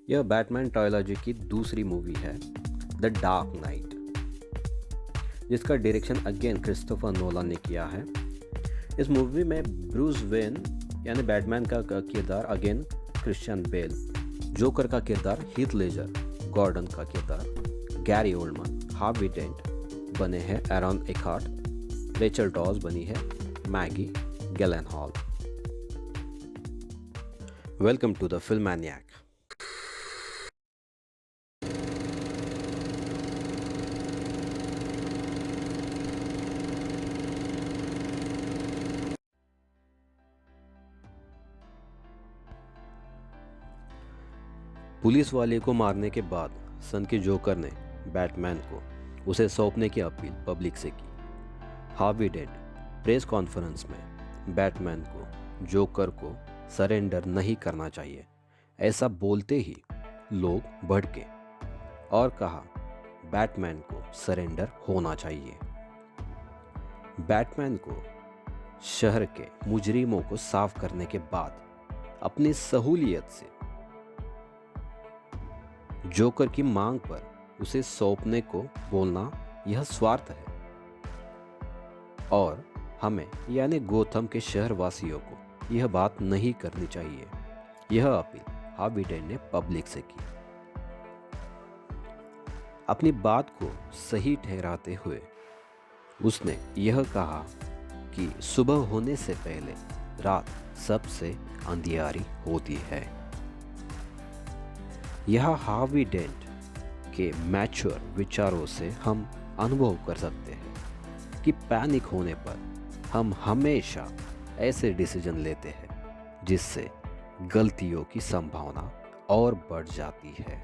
यह Batman trilogy की दूसरी मूवी है, द डार्क नाइट, जिसका डायरेक्शन अगेन क्रिस्टोफर नोलन ने किया है। इस मूवी में ब्रूस वेन यानी बैटमैन का किरदार अगेन क्रिश्चियन बेल, जोकर का किरदार हीथ लेजर, गॉर्डन का किरदार गैरी ओल्डमैन, हार्वी डेंट बने हैं एरॉन एकार्ट, रेचल डॉज बनी है Maggie Gyllenhaal. Welcome to the film Maniac. Police वाले को मारने के बाद सन के जोकर ने बैटमैन को उसे सौंपने की अपील पब्लिक से की। हार्वी डेंट प्रेस कॉन्फ्रेंस में बैटमैन को जोकर को सरेंडर नहीं करना चाहिए ऐसा बोलते ही लोग भड़के और कहा बैटमैन को सरेंडर होना चाहिए। बैटमैन को शहर के मुजरिमों को साफ करने के बाद अपनी सहूलियत से जोकर की मांग पर उसे सौंपने को बोलना यह स्वार्थ है और हमें यानी गोथम के शहरवासियों को यह बात नहीं करनी चाहिए। यह अपील हार्वी डेंट ने पब्लिक से की। अपनी बात को सही ठहराते हुए उसने यह कहा कि सुबह होने से पहले रात सबसे अंधियारी होती है। यह हार्वी डेंट के मैच्योर विचारों से हम अनुभव कर सकते हैं कि पैनिक होने पर हम हमेशा ऐसे डिसीजन लेते हैं जिससे गलतियों की संभावना और बढ़ जाती है,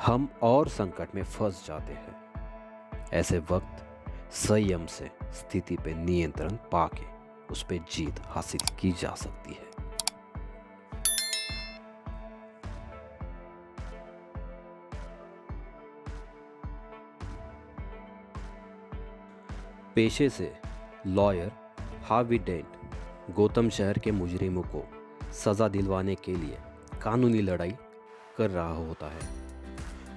हम और संकट में फंस जाते हैं। ऐसे वक्त संयम से स्थिति पे नियंत्रण पाके उस पे जीत हासिल की जा सकती है। पेशे से लॉयर हार्वी डेंट गोथम शहर के मुजरिमों को सज़ा दिलवाने के लिए कानूनी लड़ाई कर रहा होता है।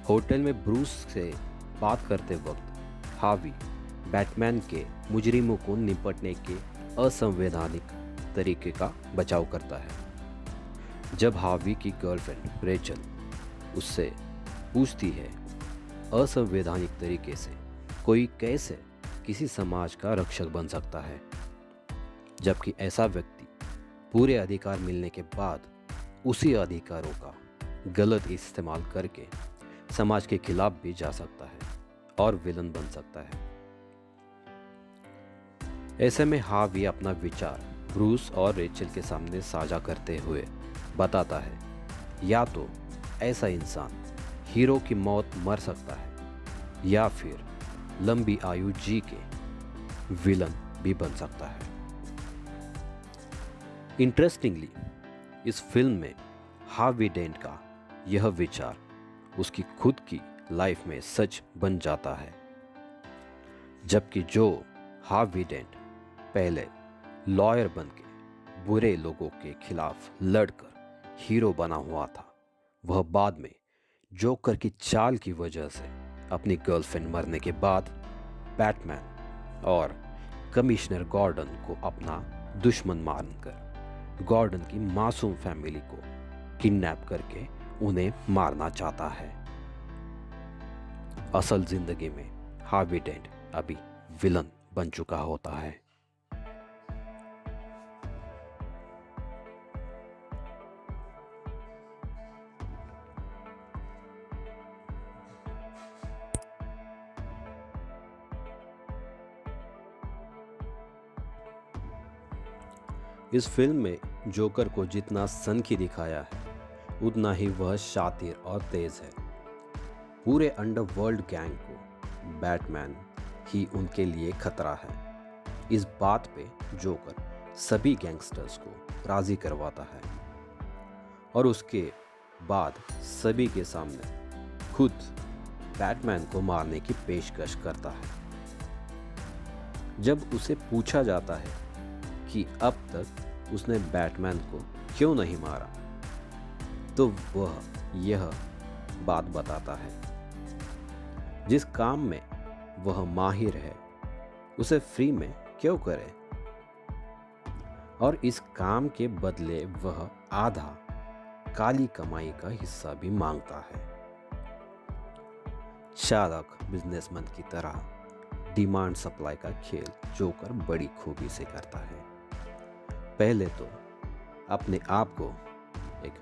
होटल में ब्रूस से बात करते वक्त हार्वी बैटमैन के मुजरिमों को निपटने के असंवैधानिक तरीके का बचाव करता है। जब हार्वी की गर्लफ्रेंड रेचल उससे पूछती है असंवैधानिक तरीके से कोई कैसे किसी समाज का रक्षक बन सकता है, जबकि ऐसा व्यक्ति पूरे अधिकार मिलने के बाद उसी अधिकारों का गलत इस्तेमाल करके समाज के खिलाफ भी जा सकता है और विलन बन सकता है। ऐसे में हार्वी अपना विचार ब्रूस और रेचल के सामने साझा करते हुए बताता है या तो ऐसा इंसान हीरो की मौत मर सकता है या फिर लंबी आयु जी के विलन भी बन सकता है। इंटरेस्टिंगली इस फिल्म में हार्वी डेंट का यह विचार उसकी खुद की लाइफ में सच बन जाता है, जबकि जो हार्वी डेंट पहले लॉयर बनके बुरे लोगों के खिलाफ लड़कर हीरो बना हुआ था, वह बाद में जोकर की चाल की वजह से अपनी गर्लफ्रेंड मरने के बाद बैटमैन और कमिश्नर गॉर्डन को अपना दुश्मन मानकर गॉर्डन की मासूम फैमिली को किडनैप करके उन्हें मारना चाहता है। असल जिंदगी में हार्वी डेंट अभी विलन बन चुका होता है। इस फिल्म में जोकर को जितना सनकी दिखाया है उतना ही वह शातिर और तेज है। पूरे अंडरवर्ल्ड गैंग को बैटमैन ही उनके लिए खतरा है। इस बात पे जोकर सभी गैंगस्टर्स को राजी करवाता है और उसके बाद सभी के सामने खुद बैटमैन को मारने की पेशकश करता है। जब उसे पूछा जाता है कि अब तक उसने बैटमैन को क्यों नहीं मारा, तो वह यह बात बताता है, जिस काम में वह माहिर है उसे फ्री में क्यों करे, और इस काम के बदले वह आधा काली कमाई का हिस्सा भी मांगता है। चालाक बिजनेसमैन की तरह डिमांड सप्लाई का खेल जोकर बड़ी खूबी से करता है। पहले तो अपने आप को एक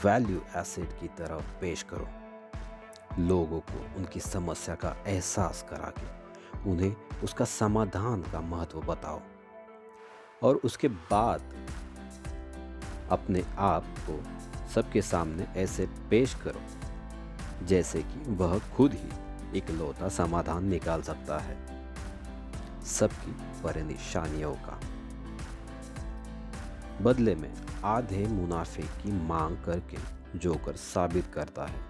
वैल्यू एसेट की तरह पेश करो, लोगों को उनकी समस्या का एहसास करा के उन्हें उसका समाधान का महत्व बताओ, और उसके बाद अपने आप को सबके सामने ऐसे पेश करो जैसे कि वह खुद ही इकलौता समाधान निकाल सकता है सबकी परेशानियों का। बदले में आधे मुनाफे की मांग करके जोकर साबित करता है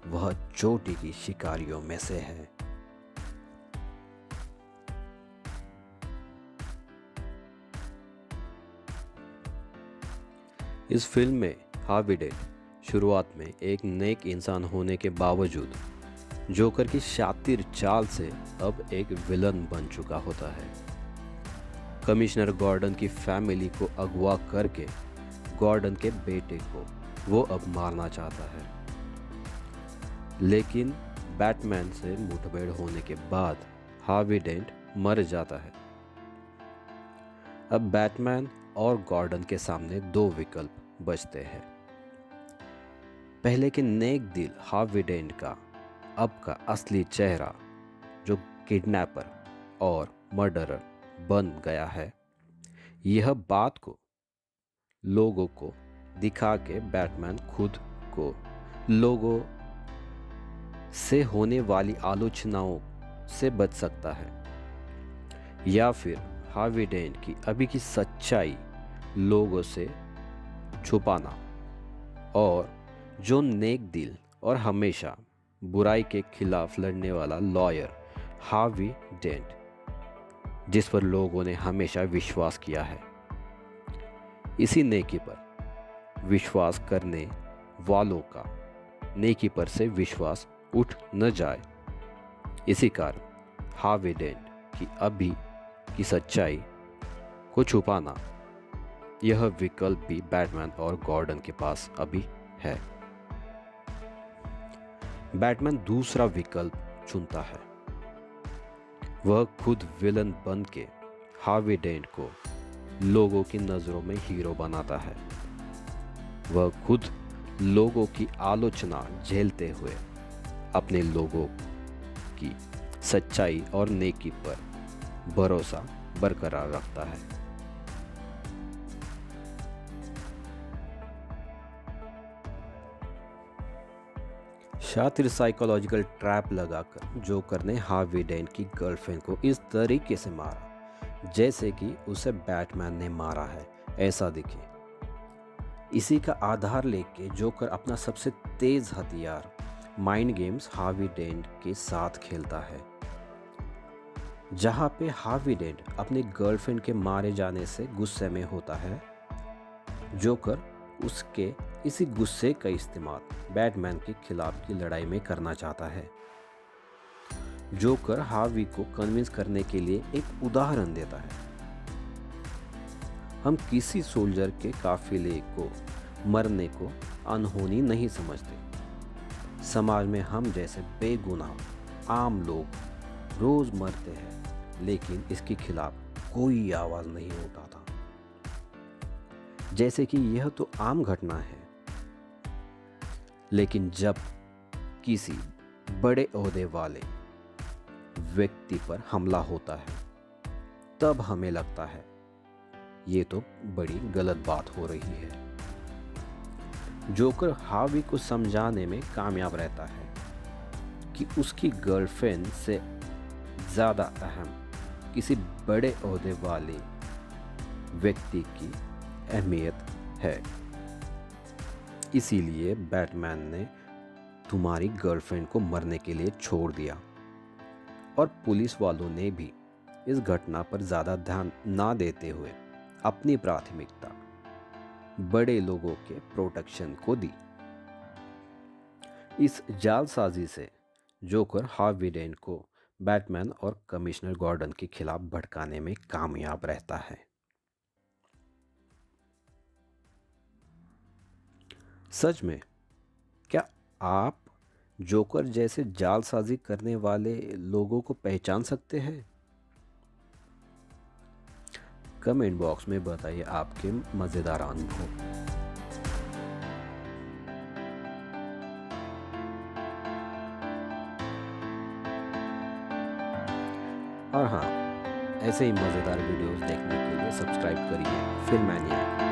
वह चोटी की शिकारियों में से है। इस फिल्म में हार्वी डेंट शुरुआत में एक नेक इंसान होने के बावजूद जोकर की शातिर चाल से अब एक विलन बन चुका होता है। कमिश्नर गॉर्डन की फैमिली को अगवा करके गॉर्डन के बेटे को वो अब मारना चाहता है, लेकिन बैटमैन से मुठभेड़ होने के बाद हार्वी डेंट मर जाता है। अब बैटमैन और गॉर्डन के सामने दो विकल्प बचते हैं। पहले के नेक दिल हार्वी डेंट का अब का असली चेहरा जो किडनैपर और मर्डरर बन गया है, यह बात को लोगों को दिखा के बैटमैन खुद को लोगों से होने वाली आलोचनाओं से बच सकता है, या फिर हार्वी डेंट की अभी की सच्चाई लोगों से छुपाना और जो नेक दिल और हमेशा बुराई के खिलाफ लड़ने वाला लॉयर हार्वी डेंट, जिस पर लोगों ने हमेशा विश्वास किया है, इसी नेकी पर विश्वास करने वालों का नेकी पर से विश्वास उठ न जाए। इसी कारण हार्वी डेंट की अभी की सच्चाई को छुपाना, यह विकल्प भी बैटमैन और गॉर्डन के पास अभी है। बैटमैन दूसरा विकल्प चुनता है। वह खुद विलन बन के हार्वी डेंट को लोगों की नज़रों में हीरो बनाता है। वह खुद लोगों की आलोचना झेलते हुए अपने लोगों की सच्चाई और नेकी पर भरोसा बरकरार रखता है। शातिर साइकोलॉजिकल ट्रैप लगाकर जोकर ने हार्वी डेंट की गर्लफ्रेंड को इस तरीके से मारा जैसे कि उसे बैटमैन ने मारा है, ऐसा दिखे। इसी का आधार लेके जोकर अपना सबसे तेज हथियार माइंड गेम्स हार्वी डेंट के साथ खेलता है। जहां पे हार्वी डेंट अपनी गर्लफ्रेंड के मारे जाने से गुस्से में होता है, जोकर उसके इसी गुस्से का इस्तेमाल बैटमैन के खिलाफ की लड़ाई में करना चाहता है। जोकर हार्वी को कन्विंस करने के लिए एक उदाहरण देता है। हम किसी सोल्जर के काफिले को मरने को अनहोनी नहीं समझते। समाज में हम जैसे बेगुनाह आम लोग रोज मरते हैं, लेकिन इसके खिलाफ कोई आवाज नहीं उठाता, जैसे कि यह तो आम घटना है। लेकिन जब किसी बड़े ओहदे वाले व्यक्ति पर हमला होता है, तब हमें लगता है ये तो बड़ी गलत बात हो रही है। जोकर हार्वी को समझाने में कामयाब रहता है कि उसकी गर्लफ्रेंड से ज़्यादा अहम किसी बड़े ओहदे वाले व्यक्ति की अहमियत है। इसीलिए बैटमैन ने तुम्हारी गर्लफ्रेंड को मरने के लिए छोड़ दिया, और पुलिस वालों ने भी इस घटना पर ज़्यादा ध्यान ना देते हुए अपनी प्राथमिकता बड़े लोगों के प्रोटेक्शन को दी। इस जालसाजी से जोकर हार्वी डेंट को बैटमैन और कमिश्नर गॉर्डन के खिलाफ भड़काने में कामयाब रहता है। सच में, क्या आप जोकर जैसे जालसाजी करने वाले लोगों को पहचान सकते हैं? कमेंट बॉक्स में बताइए आपके मज़ेदार अनुभव। और हाँ, ऐसे ही मज़ेदार वीडियोस देखने के लिए सब्सक्राइब करिए फिल्मैनिया।